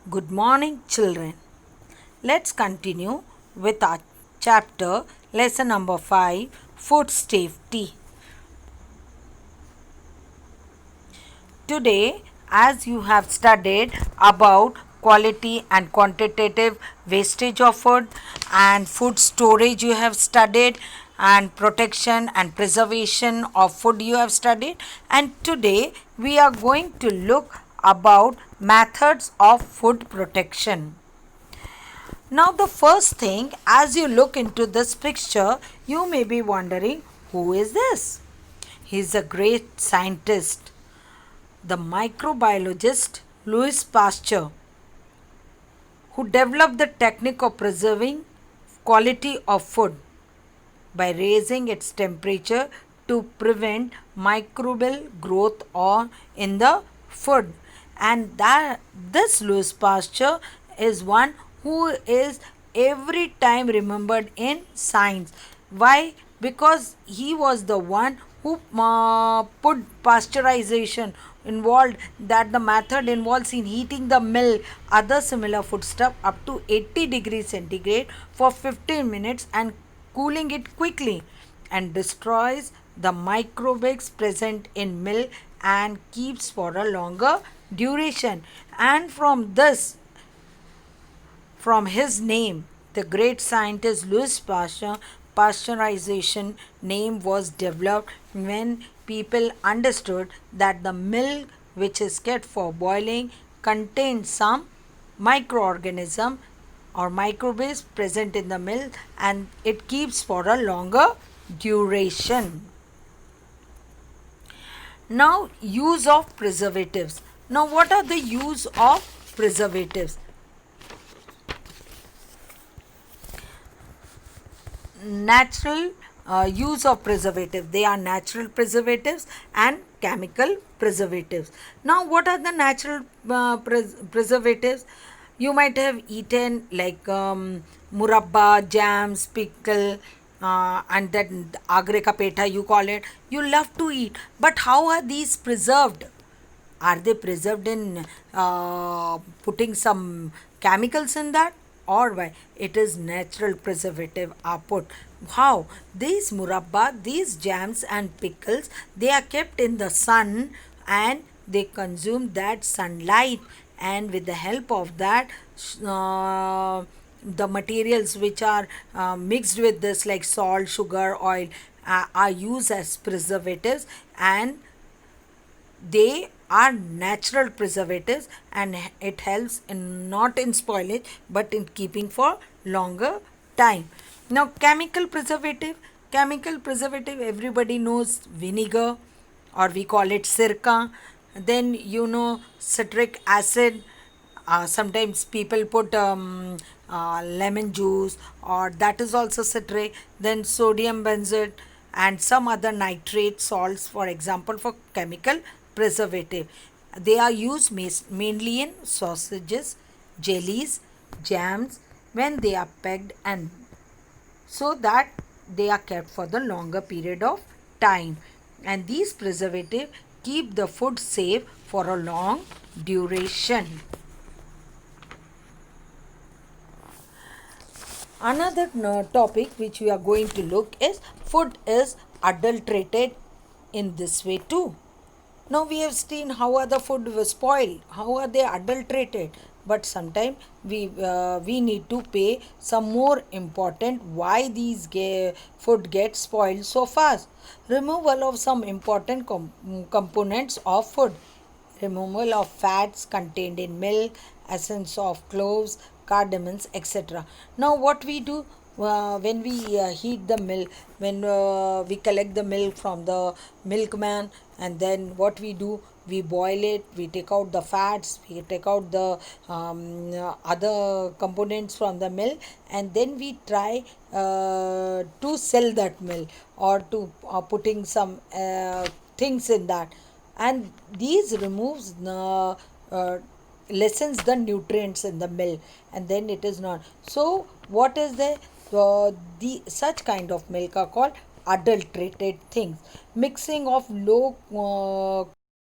Good morning, children. Let's continue with our chapter, lesson number 5, food safety. Today, as you have studied about quality and quantitative wastage of food and food storage, you have studied, and protection and preservation of food, you have studied. And today, we are going to look about methods of food protection. Now, the first thing, as you look into this picture, you may be wondering, who is this? He is a great scientist, the microbiologist Louis Pasteur, who developed the technique of preserving quality of food by raising its temperature to prevent microbial growth or in the food. And that this Louis Pasteur is one who is every time remembered in science. Why? Because he was the one who put pasteurization involved, that the method involves in heating the milk, other similar foodstuff up to 80 degrees centigrade for 15 minutes and cooling it quickly, and destroys the microbes present in milk and keeps for a longer duration. And from his name, the great scientist Louis Pasteur, pasteurization name was developed when people understood that the milk which is kept for boiling contains some microorganism or microbes present in the milk, and it keeps for a longer duration. Now, use of preservatives. Now, what are the use of preservatives? Natural use of preservative. They are natural preservatives and chemical preservatives. Now, what are the natural preservatives? You might have eaten like murabba, jams, pickle, and that agre ka petha you call it. You love to eat, but how are these preserved? Are they preserved in putting some chemicals in that, or why it is natural preservative are put? How? These murabba, these jams and pickles, they are kept in the sun and they consume that sunlight, and with the help of that the materials which are mixed with this like salt, sugar, oil are used as preservatives, and they are natural preservatives, and it helps in not in spoilage but in keeping for longer time. Now, chemical preservative everybody knows, vinegar, or we call it sirka. Then citric acid. Sometimes people put lemon juice, or that is also citric. Then sodium benzoate and some other nitrate salts, for example, for chemical preservative. They are used mainly in sausages, jellies, jams, when they are pegged, and so that they are kept for the longer period of time. And these preservative keep the food safe for a long duration. Another topic which we are going to look is food is adulterated in this way too. Now we have seen how are the food was spoiled, how are they adulterated, but sometimes we need to pay some more important why these food gets spoiled so fast. Removal of some important components of food. Removal of fats contained in milk, essence of cloves, cardamoms, etc. Now, what we do when we heat the milk, when we collect the milk from the milkman, and then what we do, we boil it, we take out the fats, we take out the other components from the milk, and then we try to sell that milk, or to putting some things in that, and these removes lessens the nutrients in the milk, and then it is not so. What is the such kind of milk are called adulterated things. Mixing of low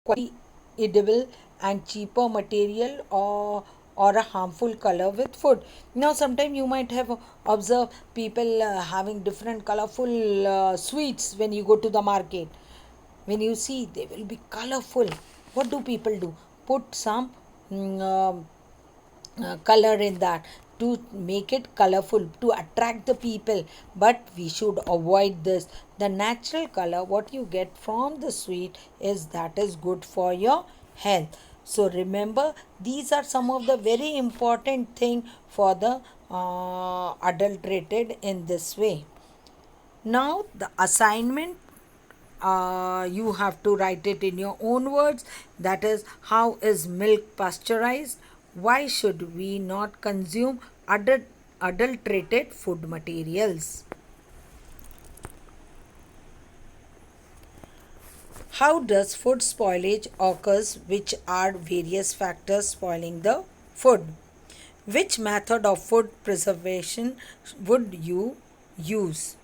quality edible and cheaper material, or or a harmful color with food. Now, sometimes you might have observed people having different colorful sweets when you go to the market. When you see, they will be colorful. What do people do? Put some mm, color in that to make it colorful to attract the people, but we should avoid this. The natural color what you get from the sweet is that is good for your health. So remember, these are some of the very important thing for the adulterated in this way. Now the assignment, you have to write it in your own words. That is, how is milk pasteurized? Why should we not consume adulterated food materials? How does food spoilage occurs? Which are various factors spoiling the food? Which method of food preservation would you use?